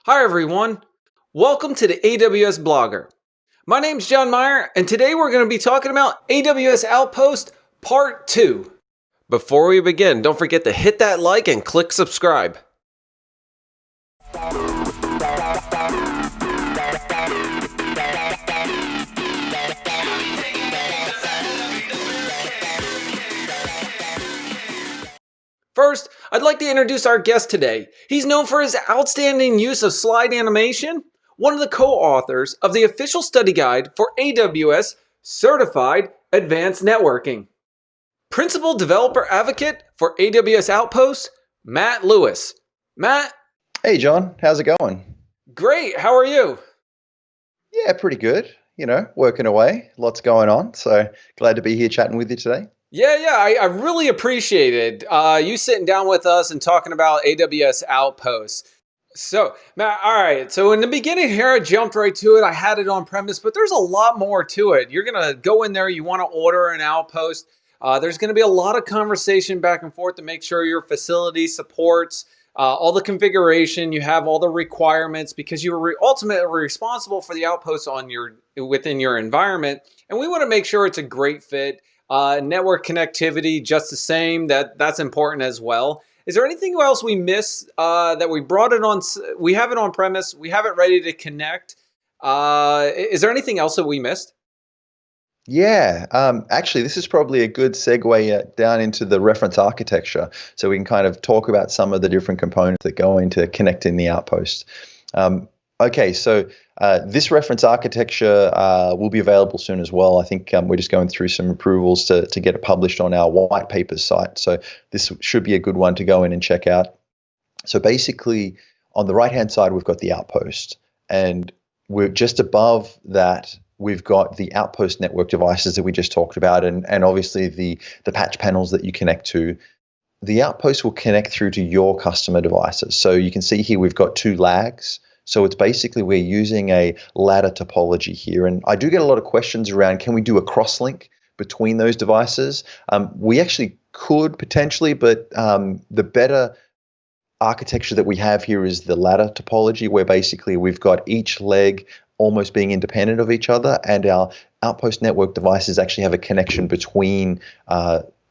Hi everyone, welcome to the AWS Blogger. My name's John Myer, and today we're going to be talking about AWS Outpost Part 2. Before we begin, don't forget to hit that like and click subscribe. First, I'd like to introduce our guest today. He's known for his outstanding use of slide animation, one of the co-authors of the official study guide for AWS Certified Advanced Networking. Principal Developer Advocate for AWS Outposts, Matt Lehwess. Matt? Hey, John. How's it going? Great. How are you? Yeah, pretty good. Working away. Lots going on. So glad to be here chatting with you today. I really appreciated you sitting down with us and talking about AWS Outposts. So, Matt, all right. So in the beginning here, I jumped right to it. I had it on premise, but there's a lot more to it. You're going to go in there. You want to order an Outpost. There's going to be a lot of conversation back and forth to make sure your facility supports all the configuration. You have all the requirements because you're ultimately responsible for the Outposts within your environment. And we want to make sure it's a great fit. Network connectivity, just the same. That's important as well. Is there anything else we missed that we brought it on? We have it on premise. We have it ready to connect. Is there anything else that we missed? Yeah, actually, this is probably a good segue down into the reference architecture, so we can kind of talk about some of the different components that go into connecting the Outpost. Okay, so this reference architecture will be available soon as well. I think we're just going through some approvals to get it published on our white papers site. So this should be a good one to go in and check out. So basically, on the right-hand side, we've got the Outpost. And we're just above that, we've got the Outpost network devices that we just talked about, and obviously the patch panels that you connect to. The Outpost will connect through to your customer devices. So you can see here we've got two lags. So it's basically we're using a ladder topology here. And I do get a lot of questions around, can we do a cross-link between those devices? We actually could potentially, but the better architecture that we have here is the ladder topology, where basically we've got each leg almost being independent of each other, and our Outpost network devices actually have a connection between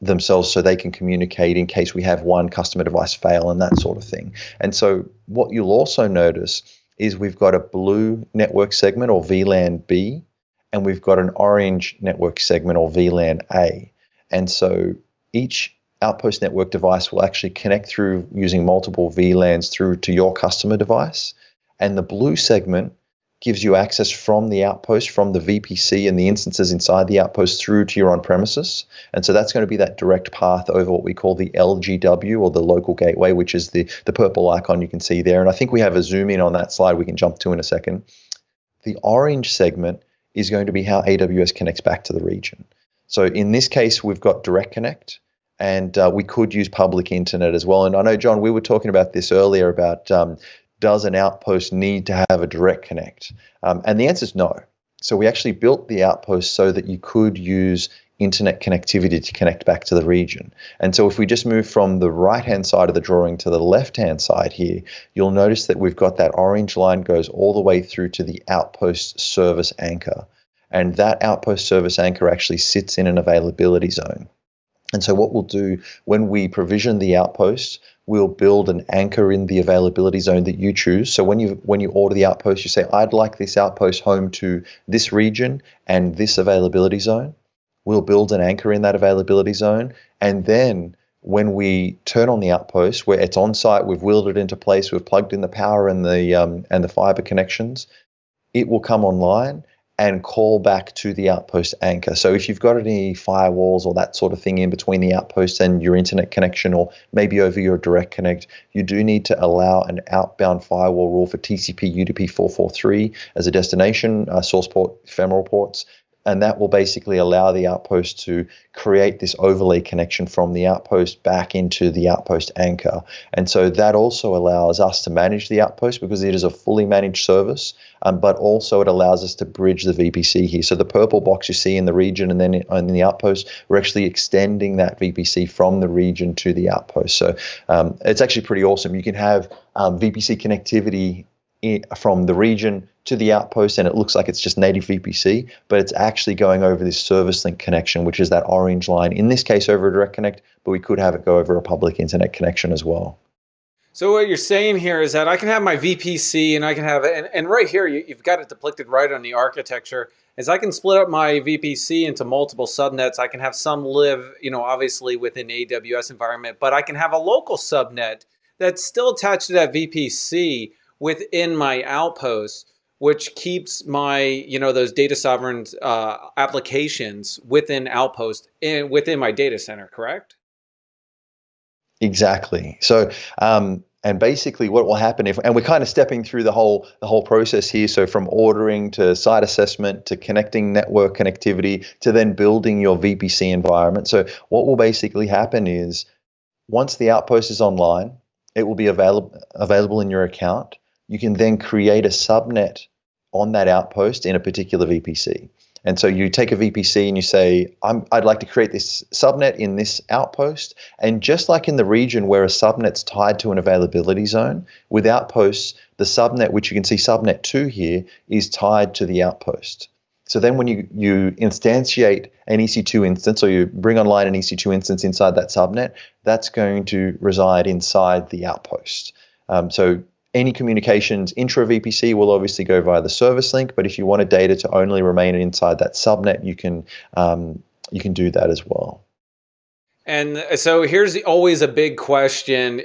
themselves so they can communicate in case we have one customer device fail and that sort of thing. And so what you'll also notice is we've got a blue network segment, or VLAN B, and we've got an orange network segment, or VLAN A. And so each Outpost network device will actually connect through using multiple VLANs through to your customer device. And the blue segment gives you access from the Outpost, from the VPC and the instances inside the Outpost through to your on-premises. And so that's going to be that direct path over what we call the LGW, or the local gateway, which is the purple icon you can see there. And I think we have a zoom in on that slide we can jump to in a second. The orange segment is going to be how AWS connects back to the region. So in this case, we've got direct connect, and we could use public internet as well. And I know, John, we were talking about this earlier about does an Outpost need to have a direct connect? And the answer is no. So we actually built the Outpost so that you could use internet connectivity to connect back to the region. And so if we just move from the right-hand side of the drawing to the left-hand side here, you'll notice that we've got that orange line goes all the way through to the Outpost service anchor. And that Outpost service anchor actually sits in an availability zone. And so what we'll do when we provision the Outpost, we'll build an anchor in the availability zone that you choose. So when you order the Outpost, you say, I'd like this Outpost home to this region and this availability zone. We'll build an anchor in that availability zone. And then when we turn on the Outpost, where it's on site, we've wheeled it into place, we've plugged in the power and the fiber connections, it will come online and call back to the Outpost anchor. So if you've got any firewalls or that sort of thing in between the Outpost and your internet connection, or maybe over your direct connect, you do need to allow an outbound firewall rule for TCP UDP 443 as a destination, source port, ephemeral ports. And that will basically allow the Outpost to create this overlay connection from the Outpost back into the Outpost anchor. And so that also allows us to manage the Outpost because it is a fully managed service, but also it allows us to bridge the VPC here. So the purple box you see in the region and then in the Outpost, we're actually extending that VPC from the region to the Outpost. So it's actually pretty awesome. You can have VPC connectivity from the region to the outpost, and it looks like it's just native VPC, but it's actually going over this service link connection, which is that orange line, in this case over a direct connect, but we could have it go over a public internet connection as well. So what you're saying here is that I can have my VPC and I can have it, and right here you've got it depicted right on the architecture, is I can split up my VPC into multiple subnets. I can have some live, obviously within AWS environment, but I can have a local subnet that's still attached to that VPC within my outpost, which keeps my, those data sovereign applications within Outpost and within my data center, correct? Exactly. So, and basically what will happen and we're kind of stepping through the whole process here. So from ordering to site assessment to connecting network connectivity to then building your VPC environment. So what will basically happen is once the outpost is online, it will be available in your account. You can then create a subnet on that outpost in a particular VPC. And so you take a VPC and you say, I'd like to create this subnet in this outpost. And just like in the region where a subnet's tied to an availability zone, with Outposts, the subnet, which you can see subnet 2 here, is tied to the outpost. So then when you instantiate an EC2 instance, or you bring online an EC2 instance inside that subnet, that's going to reside inside the outpost. So any communications intra-VPC will obviously go via the service link, but if you wanted data to only remain inside that subnet, you can do that as well. And so here's always a big question.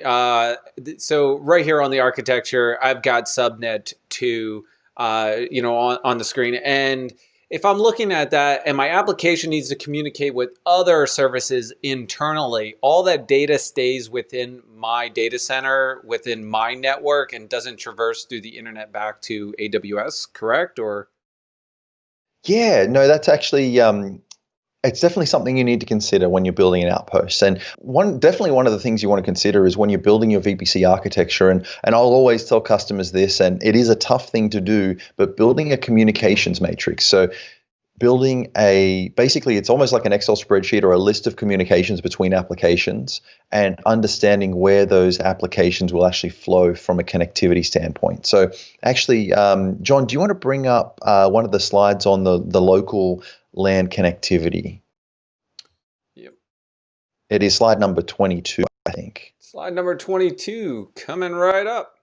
So right here on the architecture, I've got subnet 2, on the screen. And if I'm looking at that and my application needs to communicate with other services internally, all that data stays within my data center, within my network, and doesn't traverse through the internet back to AWS, correct? Or yeah, no, that's actually it's definitely something you need to consider when you're building an outpost. And definitely one of the things you want to consider is when you're building your VPC architecture, and I'll always tell customers this, and it is a tough thing to do, but building a communications matrix. So building basically it's almost like an Excel spreadsheet or a list of communications between applications, and understanding where those applications will actually flow from a connectivity standpoint. So actually, John, do you want to bring up one of the slides on the local LAN connectivity? Yep. It is slide number 22, I think. Slide number 22, coming right up.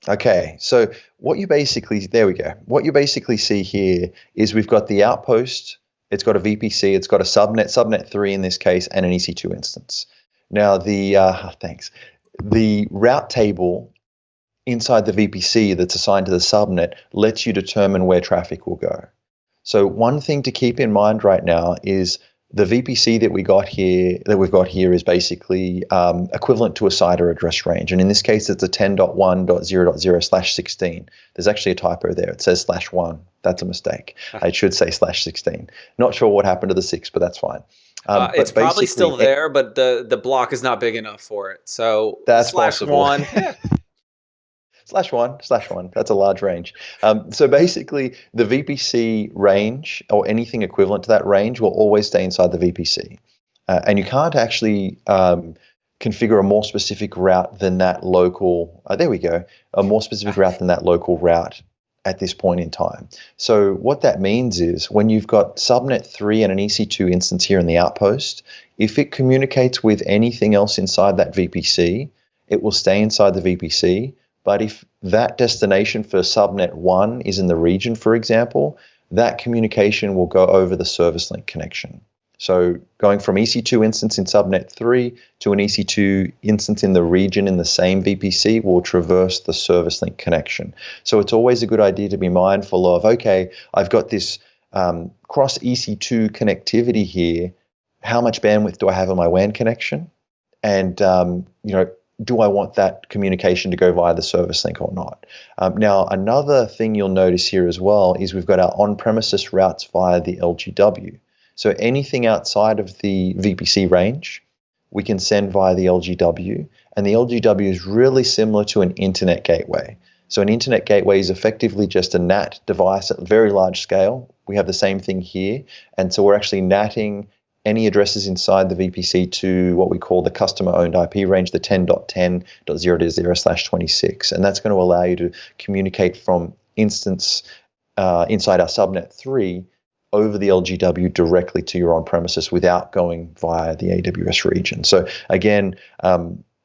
Okay, so there we go. What you basically see here is we've got the outpost, it's got a VPC, it's got a subnet 3 in this case, and an EC2 instance. Now the route table inside the VPC that's assigned to the subnet lets you determine where traffic will go. So one thing to keep in mind right now is the VPC that we've got here is basically equivalent to a site or address range. And in this case, it's a 10.1.0.0/16. There's actually a typo there. It says /1. That's a mistake. It should say /16. Not sure what happened to the 6, but that's fine. It's probably still there, but the block is not big enough for it. So that's possible. /1. /1. That's a large range. So basically, the VPC range or anything equivalent to that range will always stay inside the VPC. And you can't actually configure a more specific route than that local. There we go. A more specific route than that local route at this point in time. So what that means is when you've got subnet 3 and an EC2 instance here in the outpost, if it communicates with anything else inside that VPC, it will stay inside the VPC. But if that destination for subnet 1 is in the region, for example, that communication will go over the service link connection. So going from EC2 instance in subnet 3 to an EC2 instance in the region in the same VPC will traverse the service link connection. So it's always a good idea to be mindful of, okay, I've got this cross EC2 connectivity here. How much bandwidth do I have on my WAN connection? And, do I want that communication to go via the service link or not? Now, another thing you'll notice here as well is we've got our on-premises routes via the LGW. So anything outside of the VPC range, we can send via the LGW. And the LGW is really similar to an internet gateway. So an internet gateway is effectively just a NAT device at very large scale. We have the same thing here. And so we're actually NATing any addresses inside the VPC to what we call the customer-owned IP range, the 10.10.0.0/26. And that's going to allow you to communicate from instance inside our subnet 3 over the LGW directly to your on-premises without going via the AWS region. So again,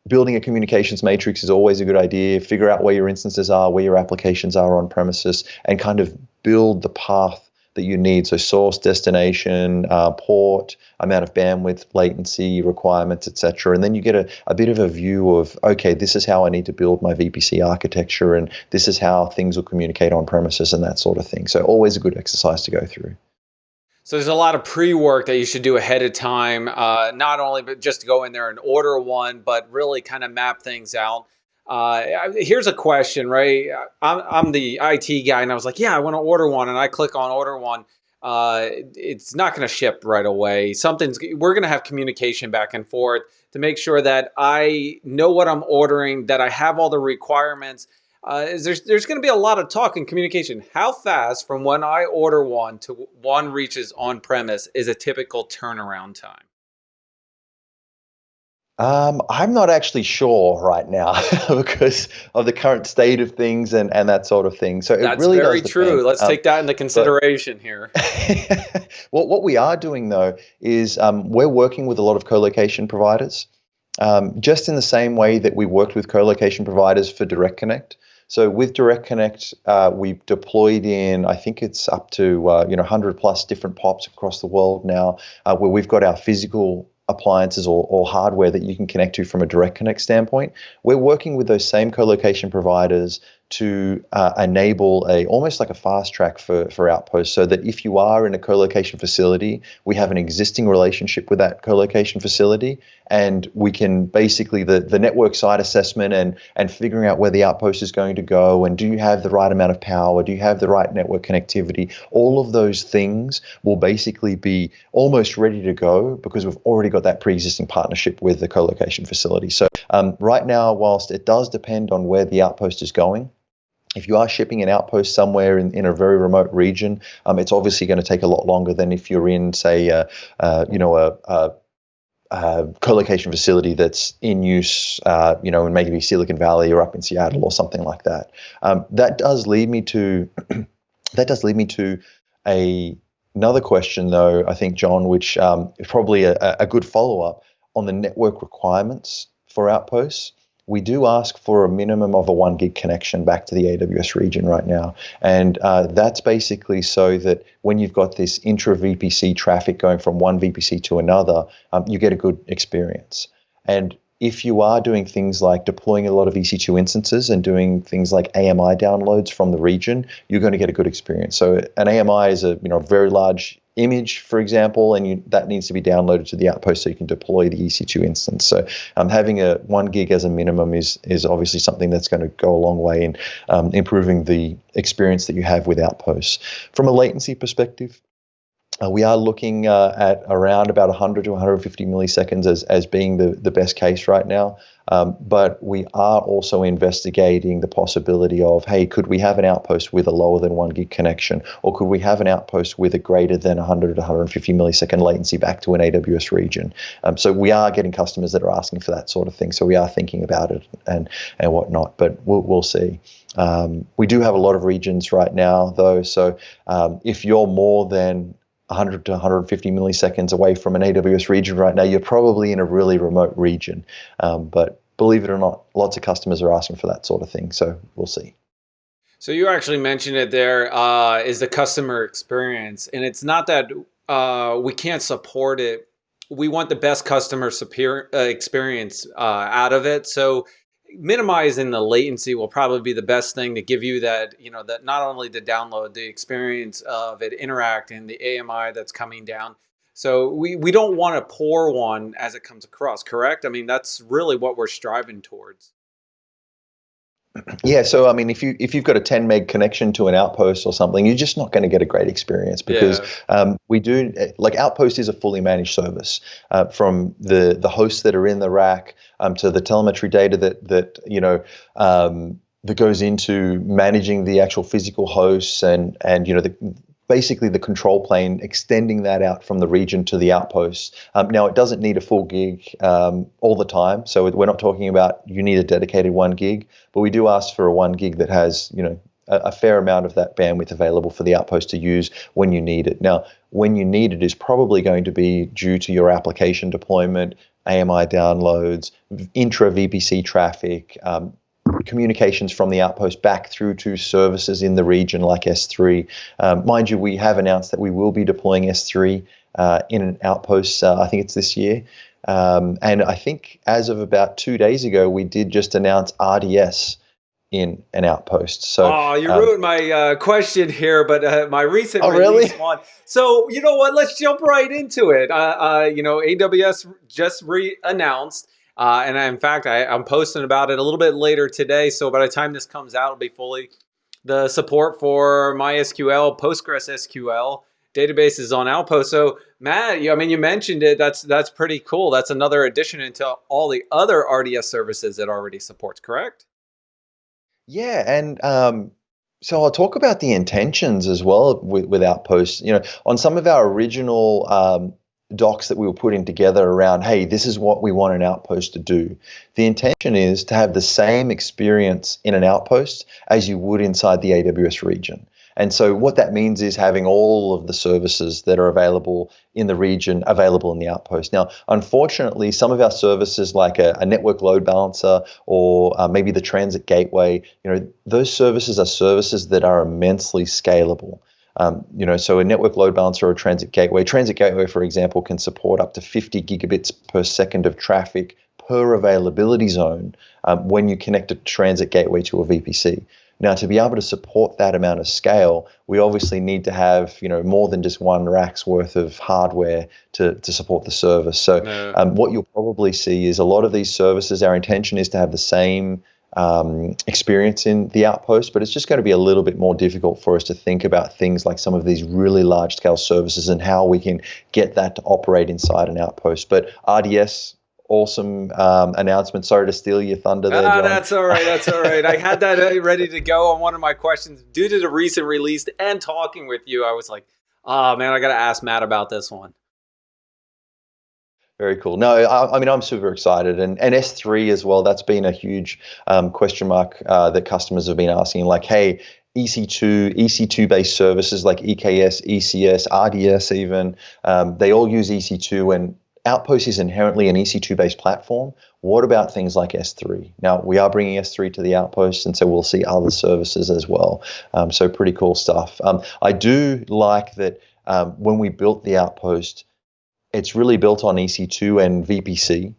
building a communications matrix is always a good idea. Figure out where your instances are, where your applications are on premises, and kind of build the path that you need. So source, destination, port, amount of bandwidth, latency requirements, etc. And then you get a bit of a view of, okay, this is how I need to build my VPC architecture, and this is how things will communicate on premises and that sort of thing. So always a good exercise to go through. So there's a lot of pre-work that you should do ahead of time, not only but just to go in there and order one, but really kind of map things out. Here's a question, right? I'm the IT guy, and I was like, yeah, I want to order one, and I click on order one. It's not going to ship right away. We're going to have communication back and forth to make sure that I know what I'm ordering, that I have all the requirements. There's going to be a lot of talk and communication. How fast from when I order one to one reaches on premise is a typical turnaround time? I'm not actually sure right now because of the current state of things and that sort of thing. So it really Very does true. depend. Let's take that into consideration here. What we are doing though is we're working with a lot of co-location providers, just in the same way that we worked with co-location providers for Direct Connect. So with Direct Connect, we've deployed in, I think it's up to 100 plus different POPs across the world now, where we've got our physical appliances or hardware that you can connect to from a Direct Connect standpoint. We're working with those same co-location providers to enable almost like a fast track for Outposts, so that if you are in a co-location facility, we have an existing relationship with that co-location facility, and we can basically the network side assessment and figuring out where the Outpost is going to go, and do you have the right amount of power, do you have the right network connectivity, all of those things will basically be almost ready to go because we've already got that pre-existing partnership with the co-location facility. So right now, whilst it does depend on where the Outpost is going, if you are shipping an Outpost somewhere in a very remote region, it's obviously going to take a lot longer than if you're in, say, a co-location facility that's in use, in maybe Silicon Valley or up in Seattle or something like that. That does lead me to another question, though, I think, John, which is probably a good follow-up on the network requirements for Outposts. We do ask for a minimum of a 1 gig connection back to the AWS region right now. And that's basically so that when you've got this intra-VPC traffic going from one VPC to another, you get a good experience. And if you are doing things like deploying a lot of EC2 instances and doing things like AMI downloads from the region, you're going to get a good experience. So an AMI is a very large image, for example, and that needs to be downloaded to the Outpost so you can deploy the EC2 instance. So having a 1 gig as a minimum is obviously something that's going to go a long way in improving the experience that you have with Outposts. From a latency perspective, we are looking at around about 100 to 150 milliseconds as being the best case right now. But we are also investigating the possibility of, hey, could we have an Outpost with a lower than 1 gig connection? Or could we have an Outpost with a greater than 100 to 150 millisecond latency back to an AWS region? So we are getting customers that are asking for that sort of thing. So we are thinking about it and whatnot, but we'll see. We do have a lot of regions right now, though. So if you're more than 100 to 150 milliseconds away from an AWS region right now, you're probably in a really remote region. But believe it or not, lots of customers are asking for that sort of thing. So we'll see. So you actually mentioned it there, is the customer experience. And it's not that we can't support it. We want the best customer experience out of it. So minimizing the latency will probably be the best thing to give you that, that not only the download, the experience of it interacting, the AMI that's coming down. So we don't want a poor one as it comes across, correct? I mean, that's really what we're striving towards. Yeah, so I mean, if you've got a 10 meg connection to an Outpost or something, you're just not going to get a great experience because we do, like, Outpost is a fully managed service, from the hosts that are in the rack to the telemetry data that goes into managing the actual physical hosts and the basically the control plane, extending that out from the region to the outpost. Now, it doesn't need a full gig all the time. So we're not talking about you need a dedicated 1 gig, but we do ask for a 1 gig that has, a fair amount of that bandwidth available for the outpost to use when you need it. Now, when you need it is probably going to be due to your application deployment, AMI downloads, intra VPC traffic, communications from the outpost back through to services in the region like S3. Mind you, we have announced that we will be deploying S3 in an outpost. I think it's this year. And I think as of about 2 days ago, we did just announce RDS in an outpost. So, you ruined my question here, but my recent really? release one. So you know what? Let's jump right into it. AWS just announced, and in fact, I'm posting about it a little bit later today. So by the time this comes out, it'll be fully the support for MySQL, PostgresSQL databases on Outpost. So Matt, you mentioned it. That's pretty cool. That's another addition into all the other RDS services it already supports. Correct? Yeah, and so I'll talk about the intentions as well with Outposts. On some of our original docs that we were putting together around, hey, this is what we want an outpost to do. The intention is to have the same experience in an outpost as you would inside the AWS region. And so what that means is having all of the services that are available in the region available in the outpost. Now, unfortunately, some of our services like a network load balancer or maybe the transit gateway, those services are services that are immensely scalable. So a network load balancer or a transit gateway, for example, can support up to 50 gigabits per second of traffic per availability zone when you connect a transit gateway to a VPC. Now, to be able to support that amount of scale, we obviously need to have, more than just one rack's worth of hardware to support the service. So what you'll probably see is a lot of these services, our intention is to have the same experience in the outpost, but it's just going to be a little bit more difficult for us to think about things like some of these really large scale services and how we can get that to operate inside an outpost. But RDS, awesome announcement. Sorry to steal your thunder there, John. That's all right. That's all right. I had that ready to go on one of my questions due to the recent release and talking with you. I was like, oh man, I got to ask Matt about this one. Very cool. No, I'm super excited. And S3 as well, that's been a huge question mark that customers have been asking, like, hey, EC2-based services like EKS, ECS, RDS even, they all use EC2, and Outpost is inherently an EC2-based platform. What about things like S3? Now, we are bringing S3 to the Outpost, and so we'll see other services as well. So pretty cool stuff. I do like that when we built the Outpost, it's really built on EC2 and VPC.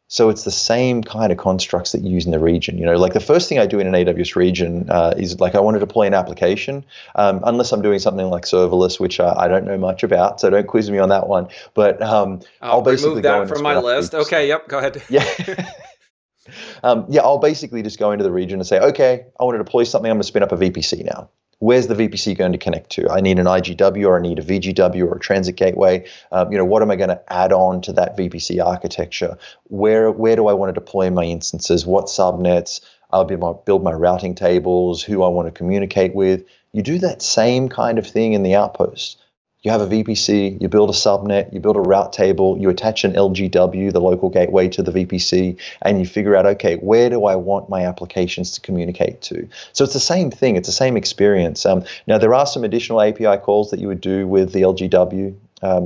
So it's the same kind of constructs that you use in the region. Like the first thing I do in an AWS region is like I want to deploy an application, unless I'm doing something like serverless, which I don't know much about, so don't quiz me on that one. But I'll basically remove go that from my list. Okay, yep, go ahead. Yeah. I'll basically just go into the region and say, okay, I want to deploy something. I'm going to spin up a VPC now. Where's the VPC going to connect to? I need an IGW or I need a VGW or a transit gateway. What am I going to add on to that VPC architecture? Where do I want to deploy my instances? What subnets? I'll build my routing tables, who I want to communicate with. You do that same kind of thing in the Outpost. You have a VPC, you build a subnet, you build a route table, you attach an LGW, the local gateway, to the VPC, and you figure out, okay, where do I want my applications to communicate to? So it's the same thing, it's the same experience. Now, there are some additional API calls that you would do with the LGW.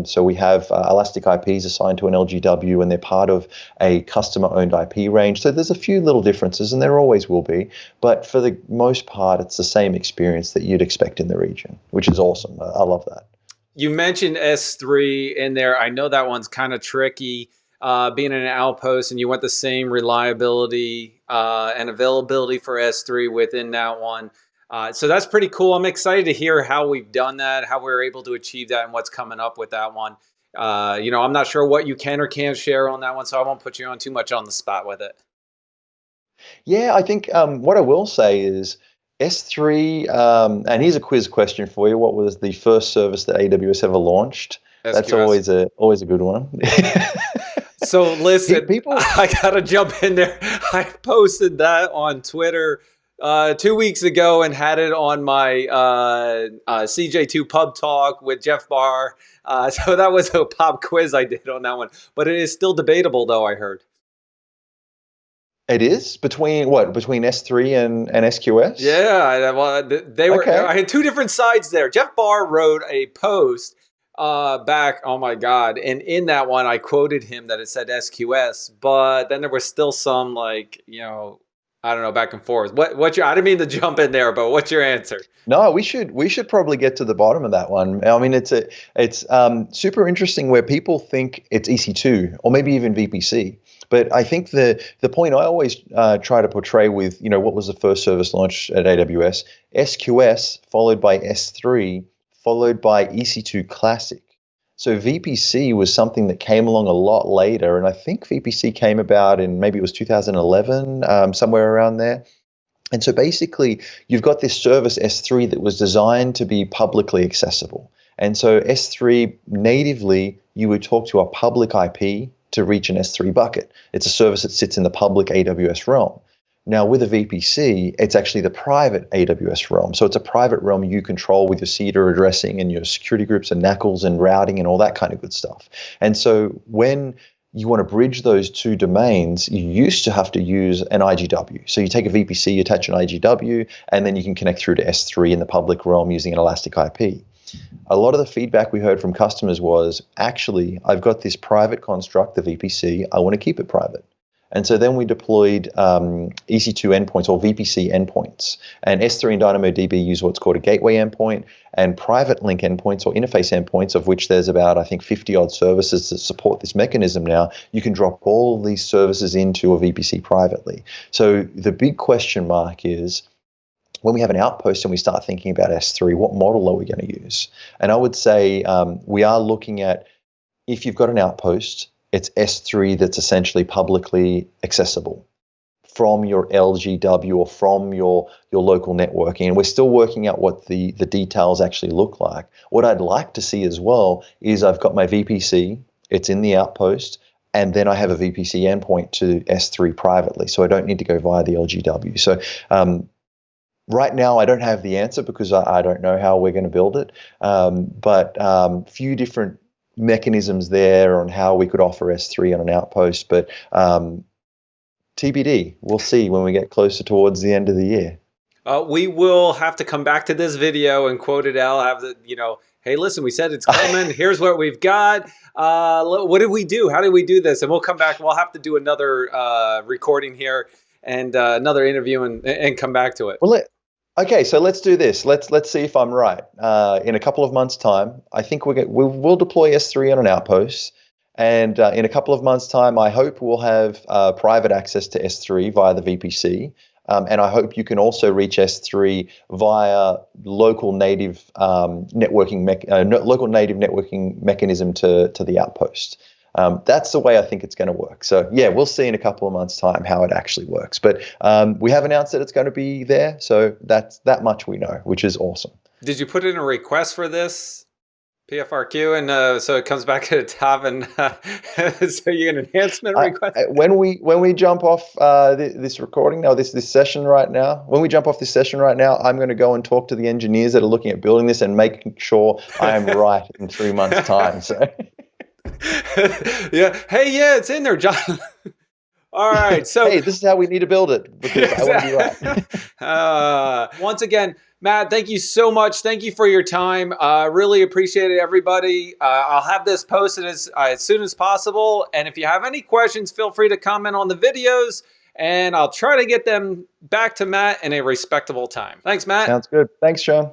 So we have elastic IPs assigned to an LGW, and they're part of a customer-owned IP range. So there's a few little differences, and there always will be. But for the most part, it's the same experience that you'd expect in the region, which is awesome. I love that. You mentioned S3 in there. I know that one's kind of tricky, being in an outpost, and you want the same reliability and availability for S3 within that one. So that's pretty cool. I'm excited to hear how we've done that, how we're able to achieve that, and what's coming up with that one. I'm not sure what you can or can't share on that one, so I won't put you on too much on the spot with it. Yeah, I think what I will say is S3, and here's a quiz question for you. What was the first service that AWS ever launched? SQS. That's always a good one. So listen, I got to jump in there. I posted that on Twitter 2 weeks ago and had it on my CJ2 pub talk with Jeff Barr. So that was a pop quiz I did on that one. But it is still debatable, though, I heard. It is between what? Between S3 and SQS? Yeah, well, they were. Okay. I had two different sides there. Jeff Barr wrote a post back. Oh my God! And in that one, I quoted him that it said SQS, but then there was still some I don't know, back and forth. What's your? I didn't mean to jump in there, but what's your answer? No, we should probably get to the bottom of that one. I mean, it's super interesting where people think it's EC2 or maybe even VPC. But I think the point I always try to portray with, what was the first service launch at AWS? SQS followed by S3 followed by EC2 Classic. So VPC was something that came along a lot later, and I think VPC came about in maybe it was 2011, somewhere around there. And so basically, you've got this service S3 that was designed to be publicly accessible. And so S3 natively, you would talk to a public IP to reach an S3 bucket. It's a service that sits in the public AWS realm. Now with a VPC, it's actually the private AWS realm. So it's a private realm you control with your CEDR addressing and your security groups and NACLs and routing and all that kind of good stuff. And so when you want to bridge those two domains, you used to have to use an IGW. So you take a VPC, you attach an IGW, and then you can connect through to S3 in the public realm using an elastic IP. A lot of the feedback we heard from customers was, actually, I've got this private construct, the VPC, I want to keep it private. And so then we deployed EC2 endpoints or VPC endpoints. And S3 and DynamoDB use what's called a gateway endpoint, and private link endpoints or interface endpoints, of which there's about, I think, 50 odd services that support this mechanism now. You can drop all these services into a VPC privately. So the big question mark is, when we have an outpost and we start thinking about S3, what model are we going to use? And I would say we are looking at, if you've got an outpost, it's S3 that's essentially publicly accessible from your LGW or from your local networking. And we're still working out what the details actually look like. What I'd like to see as well is I've got my VPC, it's in the outpost, and then I have a VPC endpoint to S3 privately. So I don't need to go via the LGW. So right now, I don't have the answer because I don't know how we're going to build it. But few different mechanisms there on how we could offer S3 on an outpost, but TBD. We'll see when we get closer towards the end of the year. We will have to come back to this video and quote it out. Have the, hey, listen, we said it's coming. Here's what we've got. What did we do? How did we do this? And we'll come back. We'll have to do another recording here and another interview and come back to it. Well, okay, so let's do this. Let's see if I'm right. In a couple of months' time, I think we'll deploy S3 on an outpost, and in a couple of months' time, I hope we'll have private access to S3 via the VPC, and I hope you can also reach S3 via local native networking mechanism to the outpost. That's the way I think it's going to work. So yeah, we'll see in a couple of months' time how it actually works. But we have announced that it's going to be there, so that much we know, which is awesome. Did you put in a request for this PFRQ, and so it comes back at the top, and so you get an enhancement request? When we jump off this recording now, this session right now, when we jump off this session right now, I'm going to go and talk to the engineers that are looking at building this and making sure I am right in 3 months' time. So. Yeah. Hey, yeah, it's in there, John. All right. So hey, this is how we need to build it because I want to be right. Once again, Matt, thank you so much. Thank you for your time. Really appreciate it, everybody. I'll have this posted as soon as possible. And if you have any questions, feel free to comment on the videos, and I'll try to get them back to Matt in a respectable time. Thanks, Matt. Sounds good. Thanks, Sean.